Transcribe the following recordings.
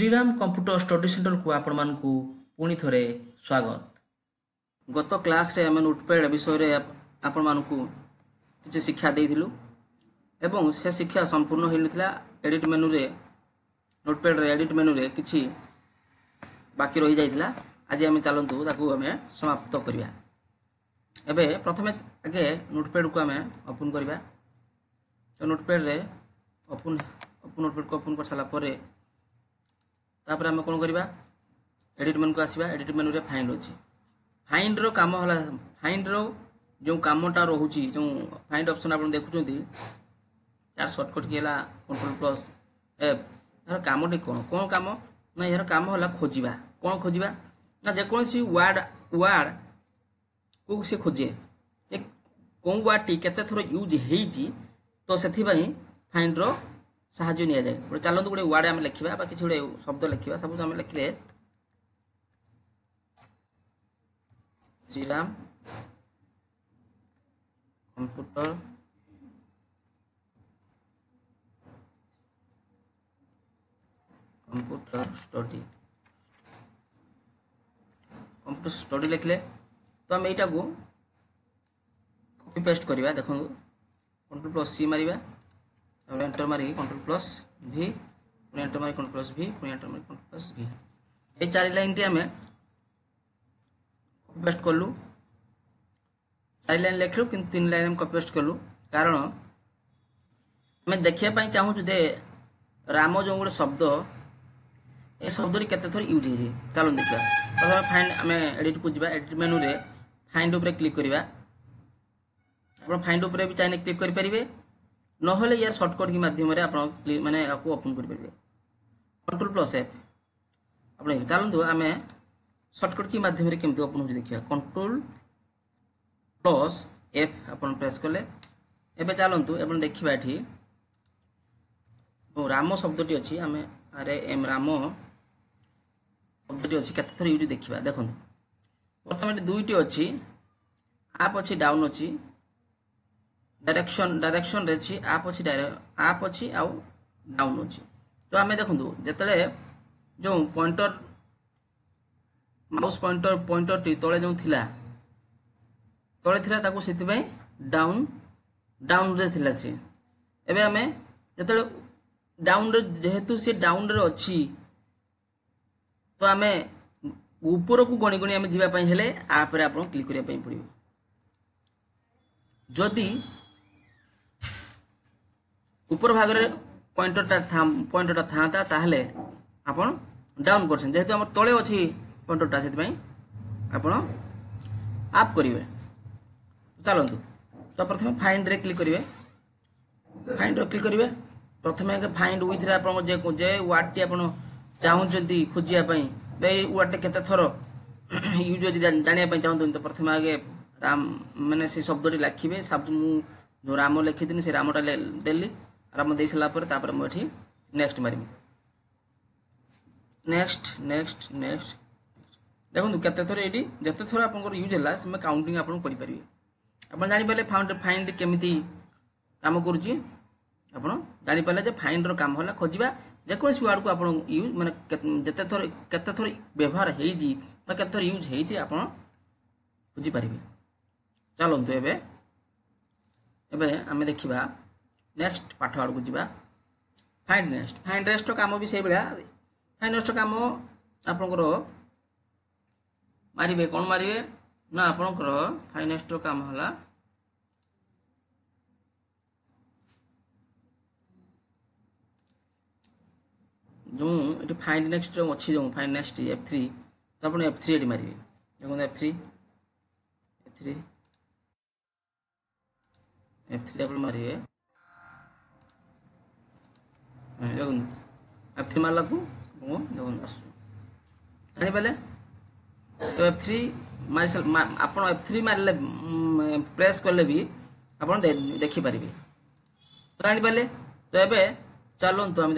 Shriram computer study centre को आपण मानकु पुणी थरे स्वागत। गत क्लास रे आम नोटपैड विषय रे आपण मानकु किछि शिक्षा देइथिलु एवं से शिक्षा संपूर्ण होई नथिला। एडिट मेनू रे नोटपैड रे एडिट मेनू रे किछि बाकी रहि जाइथिला। आज आम चलंतु ताकू आम समाप्त करिया। एबे प्रथमे आगे नोटपैड को आम ओपन करिया। तो नोटपैड रे ओपन नोटपैड को ओपन कर साला परे तापर आम कौन करवा एडिट मेनू को आसवा। एडिट मेनू रे फाइंड अच्छी फाइंड रो काम होला। फाइंड रो जो कामटा रोची जो फाइंड ऑप्शन आप देखुं यार shortcut key control plus F. यार कामटी कौन कौन काम ना यार काम होला खोजा। कौन खोजा ना जेकोसी वार्ड को से खोजे कौन वार्ड टी केते थोर यूज होती। तो से फाइंड रो साहाଯ୍य निया जाए। गोटे चलते गोटे वार्ड आम लिखा कि गोटे शब्द लिखा। सब आम लिखले श्रीराम कंप्यूटर स्टडी लिखले। तो आम यटा को कॉपी पेस्ट करवा। देखो कंट्रोल प्लस सी मारिबा एंटर मारी कंट्रोल प्लस भी पुणी एंटर मारी कंट्रोल प्लस भी पुणी एंटर मारी कंट्रोल प्लस भी। ये 4 लाइन टी आम कॉपी पेस्ट कलु। 4 लाइन लिखलु कि 3 लाइन कॉपी पेस्ट कलु। कारण आम देखा चाहूँ दे राम जो गोटे शब्द ए शब्द केते थोर यूज है। चलो देखा प्रथम फाइंड आम एडिट को जावा। एडिट मेनू रे फाइंड उपरे क्लिक करवा। आप फाइंड उपरे भी चाहिए क्लिक करेंगे नहले यार सर्टकट की माध्यम माने आपको ओपन कर पारे। कंट्रोल प्लस एफ आप चलते आम सर्टकट की माध्यम केमती ओपन हो देखिए। कंट्रोल प्लस एफ आप प्रेस कले। एबे चलतु एबे देखिबा एठी राम शब्दटी अच्छी आम अरे एम राम शब्दटी अच्छी केते थोर यूज देखिबा। देखो प्रथम एठी दुईटी अच्छी आप अच्छी डाउन अच्छी डायरेक्शन रे आप अच्छी आउ डाउन अच्छी। तो आम देखु जिते जो पॉइंटर माउस पॉइंटर टी तले जो थिला तले थिला ताकू सेति डाउन रे थिला से। एबे आम जिते डाउन रे जेहेतु से डाउन रे अच्छी तो आम ऊपर को गणी गणी आम जीवा पई हेले आप रे आपन क्लिक करिया पई पड़िबो। जदि ऊपर भाग रे पॉइंटरटा था ताहले आपण डाउन करछन। जेहेतु हमर तळे अछि पॉइंटरटा सेति पई आपण अप करिवे। चलंतु तो प्रथमे फाइंड रे क्लिक करिवे। फाइंड रे क्लिक करिवे प्रथमे आगे फाइंड विथ रे आपण जे वर्ड टी आपण चाहउचंती खोजिया पई बे वर्ड टे केते थरो यूज अछि जानिया पई चाहउतन। तो प्रथमे आगे राम माने से शब्दटी लिखिबे। सब मु जो राम लिखिथिन से रामटा देली राम दे सला पर तापर मु एठी नेक्स्ट मारिबी। नेक्स्ट देखो केते थोर एठी जते थोर आपन यूज होला से काउंटिंग आपन करि परिबे। आपन जानि पले फाइंड केमिति काम करूची आपन जानि पले जे फाइंड रो काम होला खोजिबा। जे कोनसी वर्ड को आपन यूज माने केते थोर व्यवहार हेई जी बा केते थोर यूज हेई जी आपन बुझी परिबे। चलंतु एबे आमे देखिबा नेक्स्ट पाठ आड़ को जीवा। फाइंड नेक्स्ट काम भी से बेला। फाइंड नेक्स्ट काम आपनकर मारिबे कोन मारिबे ना आपनकर फाइंड नेक्स्ट काम होला जो एटी फाइंड नेक्स्ट अच्छी जो फाइंड नेक्स्ट F3 तो आपन F3 एटी मारिबे। देखो F3 आप मारिए। देखो F3 मारला को देखो जानी पहले तो F3 मारी आप F3 मारले प्रेस करले भी आप देखी पारे। तो जानी पहले तो ये चलो तो आम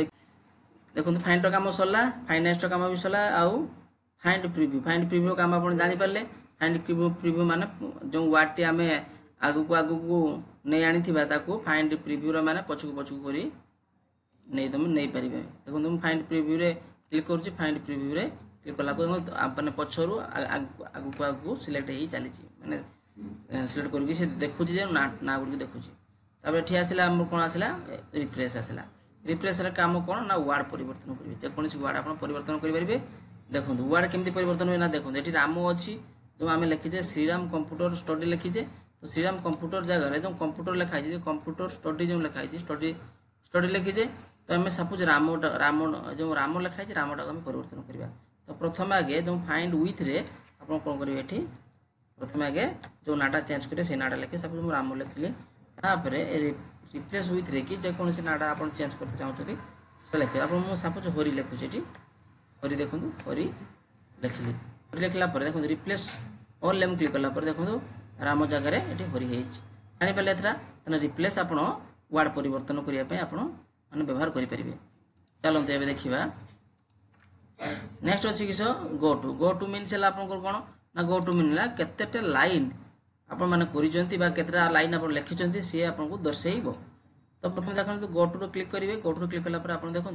देखो फाइंड काम सरला। फाइंड नेक्स्ट काम भी सरला। आउ फाइंड प्रिव्यू काम आप जानी पारे। फाइंड प्रिव्यू माने जो वर्ड टी आम आगु को नहीं आनी थिबा ताकू फाइंड प्रिव्यू रो माने पछकु करी नहीं तुम नहीं पारिबे। देखो तुम फाइंड प्रिव्यू रे क्लिक करूँ फाइंड प्रिव्यू रे क्लिक कला मैंने पछरू आगू आगू सिलेक्ट हो चली मैंने सिलेक्ट करके से देखुँ ना गुड़ देखुची ये आसला कौन आसला रिफ्रेश आसला रिफ्रेश काम कौन ना वार्ड परिवर्तन करेंगे जेकोसी वार्ड आप परिवर्तन करेंगे देखो वार्ड केमती परिवर्तन हुए ना देखो ये राम अच्छी जो आम लिखीजे श्रीराम कंप्यूटर स्टडी लिखीजे तो श्रीराम कंप्यूटर जगह जो कंप्यूटर लिखाई कंप्यूटर स्टडी जो लिखाई स्टडी स्टडी लिखीजे तो आम सपोज राम राम जो राम लिखाई राम टाक आम परिवर्तन करवा तो प्रथम आगे जो फाइंड विथ रे आप कौन करेंगे ये प्रथम आगे जो नाटा चेंज करेंगे से नाटा लिखे सपोज मुझे राम लिखिली तापर रिप्लेस विथ रे कि जेकोसी नाटा आप चेंज करते चाहते से लिखे आप मुझे सपोज हरी लिखुचे ये हरी देखो हरी लिखिली हरी लिखला देखो रिप्लेस ऑल नेम क्लिक कला देखो राम जगह ये हरी जापारे एथरा रिप्लेस आप वार्ड परिवर्तन करने आप व्यवहार करेंगे चलते ये देखा नेक्स्ट अच्छी किस गो टू मीन्स है आप कौन ना गो टू मीन केते लाइन आप मैंने करता लाइन आप लिखिं सी आपको दर्शेब तो प्रथम देखो गो टू क्लिक करेंगे गो टू क्लिक कला आप देखो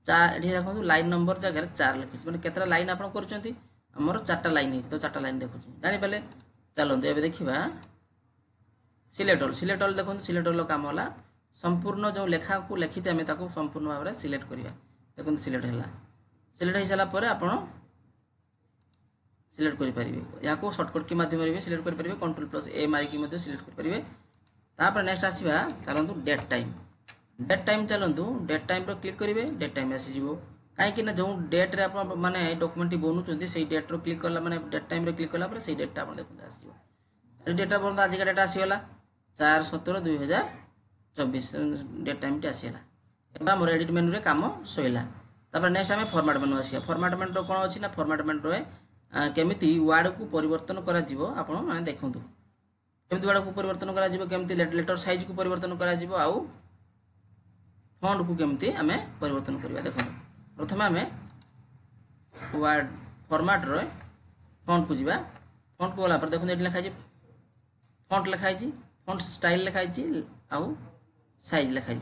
देखो लाइन नंबर जगह 4 लिखी मैंने केतटा लाइन आप करमर 4टा लाइन तो 4टा लाइन देखुँ जानीपारे चलते ये देखा सिलेक्ट ऑल देखो सिलेक्ट ऑल काम है संपूर्ण जो लेखा को लिखी आम संपूर्ण भाव में सिलेक्ट करवा देखो सिलेक्ट है सिलेक्ट हो सारापर आप सिलेक्ट करेंगे या सर्टकट की मध्यम सिलेक्ट करेंगे Ctrl+A मारिकी सिलेक्ट करेंगे तापर नेक्स्ट आसवा चलतु डेट टाइम चलतु डेट टाइम क्लिक करेंगे डेट टाइम आसीज कहीं जो डेट रे आप माने डॉक्यूमेंट बनाऊँ से डेट क्लिक कला मैंने डेट टाइम क्लिक कला से डेट आप देखते आसो डेटा बंद आज का डेट आसीगला 4/17/2024 डेट टाइम आसीगला मोर एडिट मेनू रे काम सैला नेक्स्ट आम फॉर्मेट मेनू आसिया फॉर्मेट मेनू कौन अच्छी ना फॉर्मेट मेनू केमिति वार्ड को परिवर्तन करा जीवो आपण माने देखंतु केमिति वार्ड को परिवर्तन करा जीवो केमिति लेटर साइज को परिवर्तन करा जीवो आउ फॉन्ट को केमिति हमें परिवर्तन करबा देखो प्रथम हमें वार्ड फॉर्मेट रो फॉन्ट को जीवा फॉन्ट को वाला पर देखो एटी लिखाई फॉन्ट लिखाई फॉन्ट स्टाइल लिखाई आउ साइज लिखाई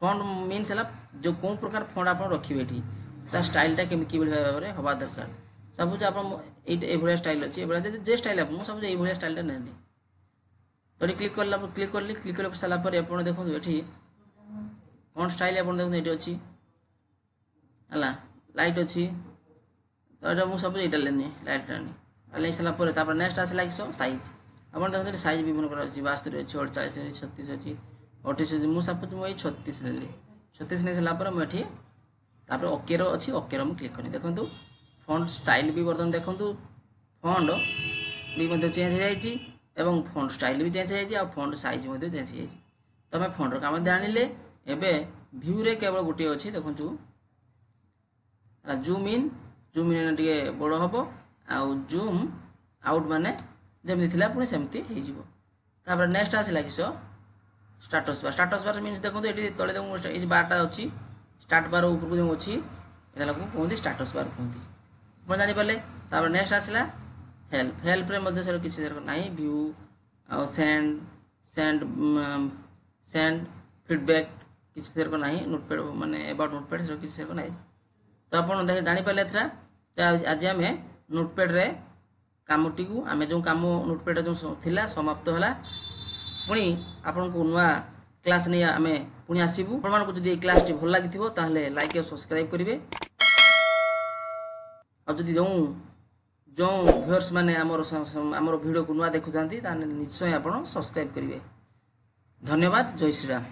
फॉन्ट मीन्स है जो कौन प्रकार फॉन्ट आप रखिए एटी ता स्टाइलटा केमिति भाव में हवा दरकार सपोज आप स्टाइल अच्छी जे स्टाइल आप सब ये स्टाइल नहीं तो क्लिक कर सारापर आप देखो ये फॉन्ट स्टाइल आप देखो ये अच्छी है लाइट अच्छी तो ये मुझे सब ये लेनी लाइट नहीं सारापर नेक्स्ट आसला कि साइज आप देखते साइज विभिन्न प्रकार अच्छी 72 अच्छी 48 36 अच्छी 28 अच्छी मुझे सपोज मुझे 36 नेली 36 नहीं सारापर मुझे ओके अच्छी ओके क्लिक करें देखो फॉन्ट स्टाइल भी बर्तमान देखो फॉन्ट भी चेंज हो जाए फॉन्ट स्टाइल भी चेंज हो जाए फॉन्ट साइज चेंज हो जाए तो आम फॉन्टर काम जानिले एवं व्यू रे केवल गोटे अच्छी देखो जूम इन टे बड़ हम आउ जूम आउट माने जमी थी पुणी सेमती हो नेक्स्ट आसला कि स्टाटस बार मीन्स देखो ये तले देखो बारटा अच्छी स्टार्ट बार ऊपर जो अच्छी यहाँ कहते स्टाटस बार कहते आप जानीपारे नेक्स्ट आसला हेल्प रे किसी ना व्यू आ सेंड फीडबैक किसी ना नोटपैड माने अबाउट नोटपैड किसी ना तो आप जानीपारे आज आम नोटपैड रे कामटी को आम जो कम नोटपैड जो थिला समाप्त है पुणी आपन को नुआ क्लास नहीं आम पुणी आसबू आपको जब क्लास टी भल लगी लाइक और सब्सक्राइब करेंगे और जो जो व्यूअर्स माने आमर वीडियो को नुआ देखुं निश्चय आप सब्सक्राइब करेंगे धन्यवाद जय श्री राम।